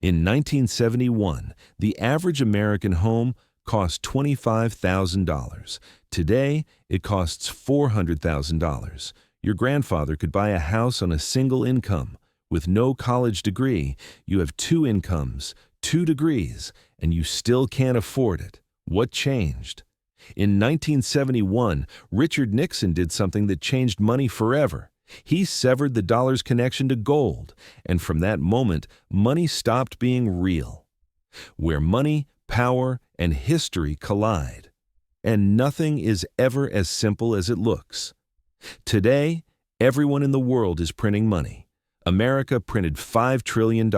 In 1971, the average American home cost $25,000. Today, it costs $400,000. Your grandfather could buy a house on a single income. With no college degree, you have two incomes, 2 degrees, and you still can't afford it. What changed? In 1971, Richard Nixon did something that changed money forever. He severed the dollar's connection to gold, and from that moment, money stopped being real. Where money, power, and history collide. And nothing is ever as simple as it looks. Today, everyone in the world is printing money. America printed $5 trillion.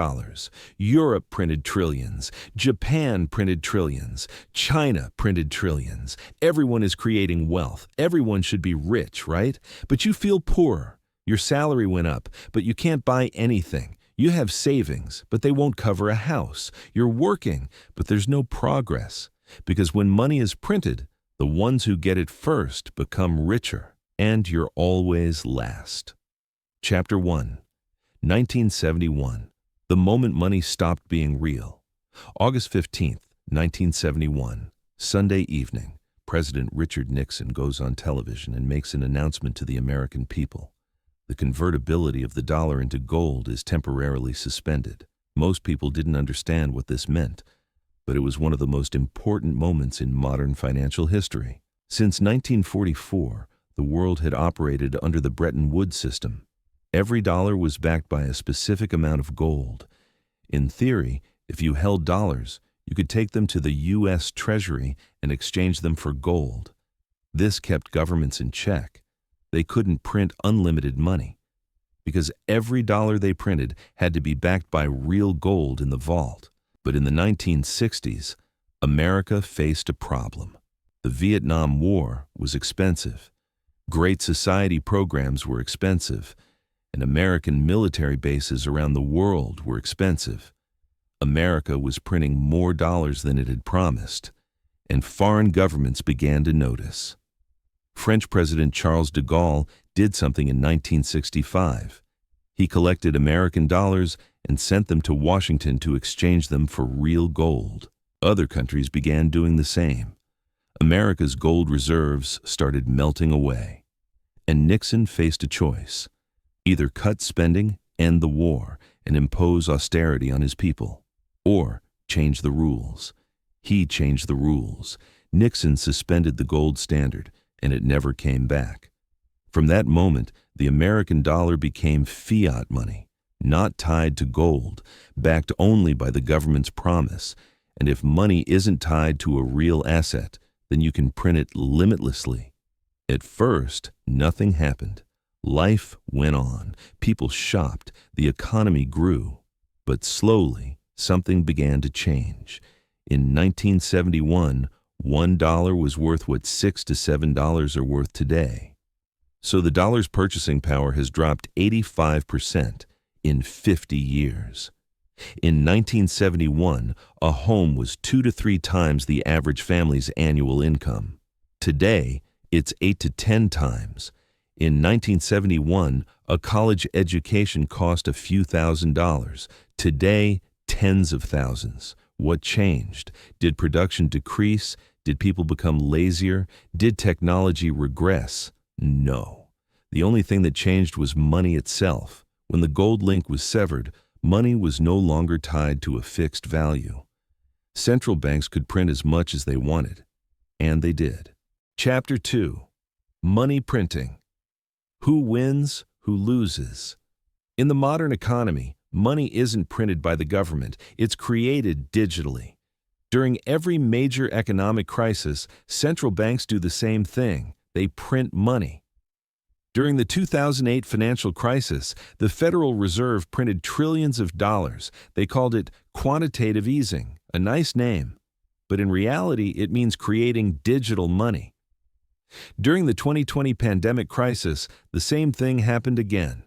Europe printed trillions. Japan printed trillions. China printed trillions. Everyone is creating wealth. Everyone should be rich, right? But you feel poorer. Your salary went up, but you can't buy anything. You have savings, but they won't cover a house. You're working, but there's no progress. Because when money is printed, the ones who get it first become richer, and you're always last. Chapter 1. 1971. The moment money stopped being real. August 15th, 1971. Sunday evening. President Richard Nixon goes on television and makes an announcement to the American people. The convertibility of the dollar into gold is temporarily suspended. Most people didn't understand what this meant, but it was one of the most important moments in modern financial history. Since 1944, the world had operated under the Bretton Woods system. Every dollar was backed by a specific amount of gold. In theory, if you held dollars, you could take them to the U.S. Treasury and exchange them for gold. This kept governments in check. They couldn't print unlimited money, because every dollar they printed had to be backed by real gold in the vault. But in the 1960s, America faced a problem. The Vietnam War was expensive. Great Society programs were expensive, and American military bases around the world were expensive. America was printing more dollars than it had promised, and foreign governments began to notice. French President Charles de Gaulle did something in 1965. He collected American dollars and sent them to Washington to exchange them for real gold. Other countries began doing the same. America's gold reserves started melting away. And Nixon faced a choice: either cut spending, end the war, and impose austerity on his people, or change the rules. He changed the rules. Nixon suspended the gold standard, and it never came back. From that moment, the American dollar became fiat money, not tied to gold, backed only by the government's promise. And if money isn't tied to a real asset, then you can print it limitlessly. At first, nothing happened. Life went on. People shopped. The economy grew. But slowly, something began to change. In 1971, $1 was worth what $6 to $7 are worth today. So the dollar's purchasing power has dropped 85% in 50 years. In 1971, a home was 2 to 3 times the average family's annual income. Today, it's 8 to 10 times. In 1971, a college education cost a few $1,000s. Today, tens of thousands. What changed? Did production decrease? Did people become lazier? Did technology regress? No. The only thing that changed was money itself. When the gold link was severed, money was no longer tied to a fixed value. Central banks could print as much as they wanted, and they did. Chapter 2. Money printing. Who wins, who loses? In the modern economy, money isn't printed by the government, it's created digitally. During every major economic crisis, central banks do the same thing. They print money. During the 2008 financial crisis, the Federal Reserve printed trillions of dollars. They called it quantitative easing, a nice name. But in reality, it means creating digital money. During the 2020 pandemic crisis, the same thing happened again.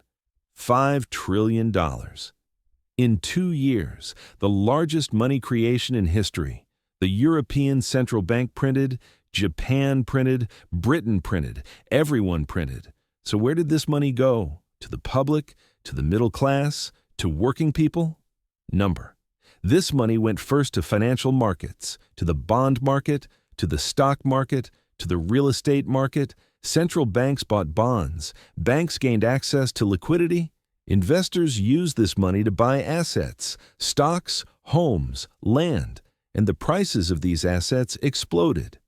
$5 trillion. In 2 years, the largest money creation in history. The European Central Bank printed, Japan printed, Britain printed, everyone printed. So where did this money go? To the public? To the middle class? To working people? Number. This money went first to financial markets, to the bond market, to the stock market, to the real estate market. Central banks bought bonds. Banks gained access to liquidity. Investors used this money to buy assets, stocks, homes, land, and the prices of these assets exploded.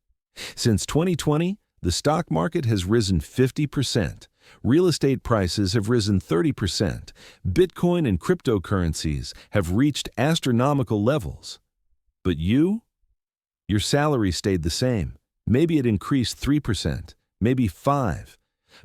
Since 2020, the stock market has risen 50%. Real estate prices have risen 30%. Bitcoin and cryptocurrencies have reached astronomical levels. But you? Your salary stayed the same. Maybe it increased 3%, maybe 5%.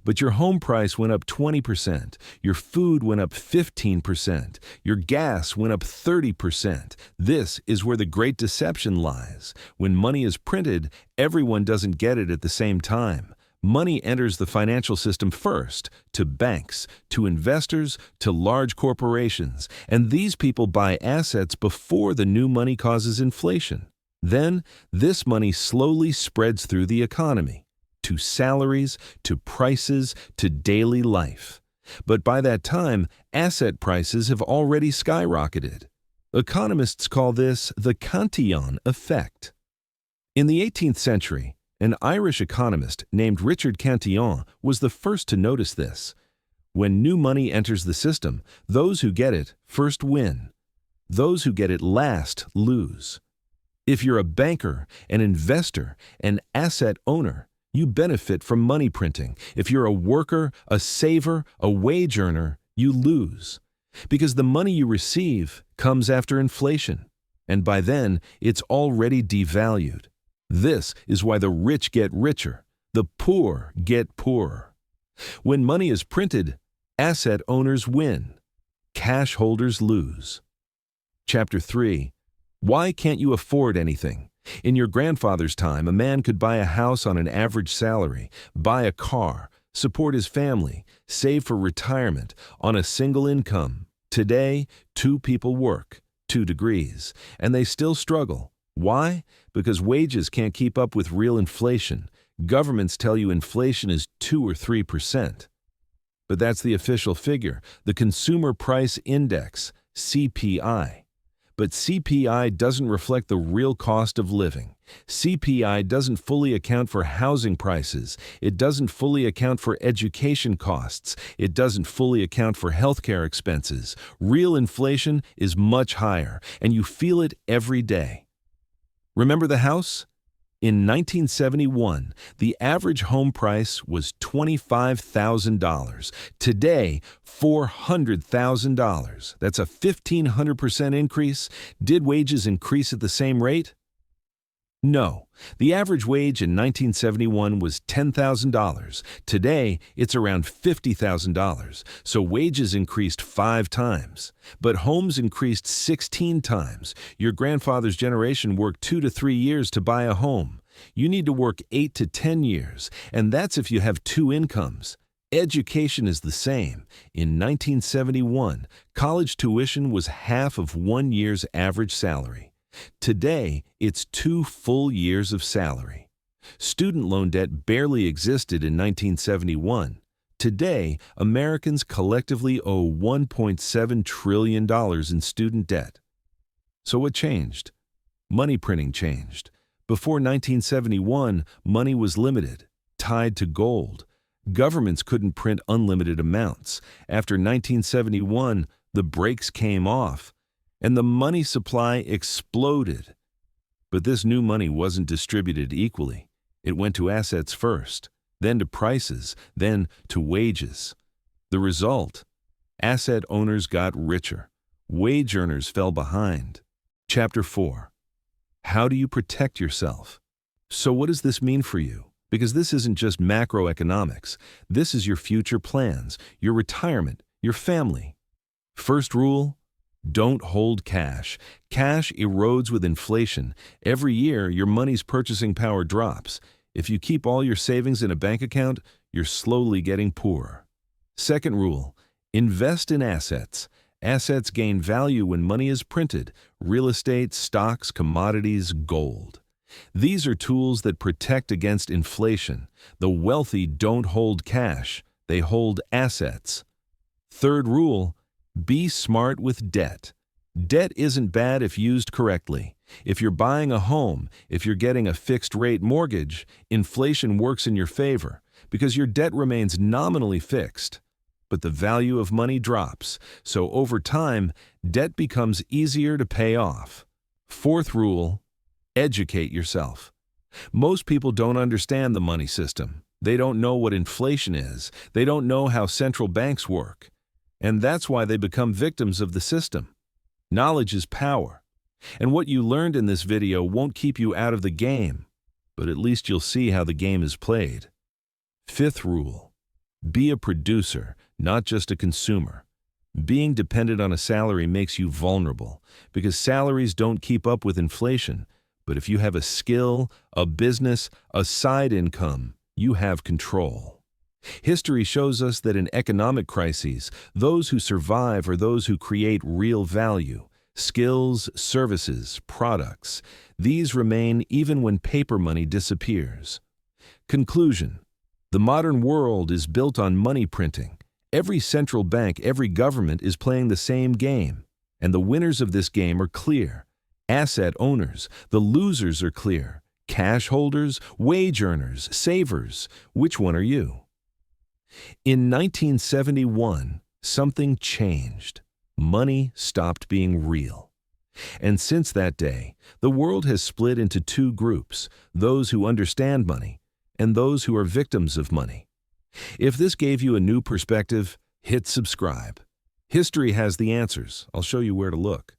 But your home price went up 20%, your food went up 15%, your gas went up 30%. This is where the great deception lies. When money is printed, everyone doesn't get it at the same time. Money enters the financial system first, to banks, to investors, to large corporations, and these people buy assets before the new money causes inflation. Then, this money slowly spreads through the economy, to salaries, to prices, to daily life. But by that time, asset prices have already skyrocketed. Economists call this the Cantillon effect. In the 18th century, an Irish economist named Richard Cantillon was the first to notice this. When new money enters the system, those who get it first win. Those who get it last lose. If you're a banker, an investor, an asset owner, you benefit from money printing. If you're a worker, a saver, a wage earner, you lose. Because the money you receive comes after inflation, and by then it's already devalued. This is why the rich get richer, the poor get poorer. When money is printed, asset owners win, cash holders lose. Chapter 3. Why can't you afford anything? In your grandfather's time, a man could buy a house on an average salary, buy a car, support his family, save for retirement on a single income. Today, 2 people work, 2 degrees, and they still struggle. Why? Because wages can't keep up with real inflation. Governments tell you inflation is 2 or 3%. But that's the official figure, the Consumer Price Index, CPI. But CPI doesn't reflect the real cost of living. CPI doesn't fully account for housing prices. It doesn't fully account for education costs. It doesn't fully account for healthcare expenses. Real inflation is much higher, and you feel it every day. Remember the house? In 1971, the average home price was $25,000. Today, $400,000. That's a 1,500% increase. Did wages increase at the same rate? No. The average wage in 1971 was $10,000. Today, it's around $50,000. So wages increased 5 times. But homes increased 16 times. Your grandfather's generation worked 2 to 3 years to buy a home. You need to work 8 to 10 years, and that's if you have 2 incomes. Education is the same. In 1971, college tuition was half of 1 year's average salary. Today, it's 2 full years of salary. Student loan debt barely existed in 1971. Today, Americans collectively owe $1.7 trillion in student debt. So what changed? Money printing changed. Before 1971, money was limited, tied to gold. Governments couldn't print unlimited amounts. After 1971, the brakes came off, and the money supply exploded. But this new money wasn't distributed equally. It went to assets first, then to prices, then to wages. The result? Asset owners got richer. Wage earners fell behind. Chapter 4. How do you protect yourself? So what does this mean for you? Because this isn't just macroeconomics. This is your future plans, your retirement, your family. First rule: don't hold cash. Cash erodes with inflation. Every year, your money's purchasing power drops. If you keep all your savings in a bank account, you're slowly getting poorer. Second rule: invest in assets. Assets gain value when money is printed: real estate, stocks, commodities, gold. These are tools that protect against inflation. The wealthy don't hold cash. They hold assets. Third rule: be smart with debt. Debt isn't bad if used correctly. If you're buying a home, if you're getting a fixed-rate mortgage, inflation works in your favor because your debt remains nominally fixed. But the value of money drops, so over time, debt becomes easier to pay off. Fourth rule, educate yourself. Most people don't understand the money system. They don't know what inflation is. They don't know how central banks work. And that's why they become victims of the system. Knowledge is power. And what you learned in this video won't keep you out of the game, but at least you'll see how the game is played. Fifth rule, be a producer, not just a consumer. Being dependent on a salary makes you vulnerable because salaries don't keep up with inflation. But if you have a skill, a business, a side income, you have control. History shows us that in economic crises, those who survive are those who create real value. Skills, services, products. These remain even when paper money disappears. Conclusion. The modern world is built on money printing. Every central bank, every government is playing the same game. And the winners of this game are clear. Asset owners. The losers are clear. Cash holders, wage earners, savers. Which one are you? In 1971, something changed. Money stopped being real. And since that day, the world has split into two groups, those who understand money and those who are victims of money. If this gave you a new perspective, hit subscribe. History has the answers. I'll show you where to look.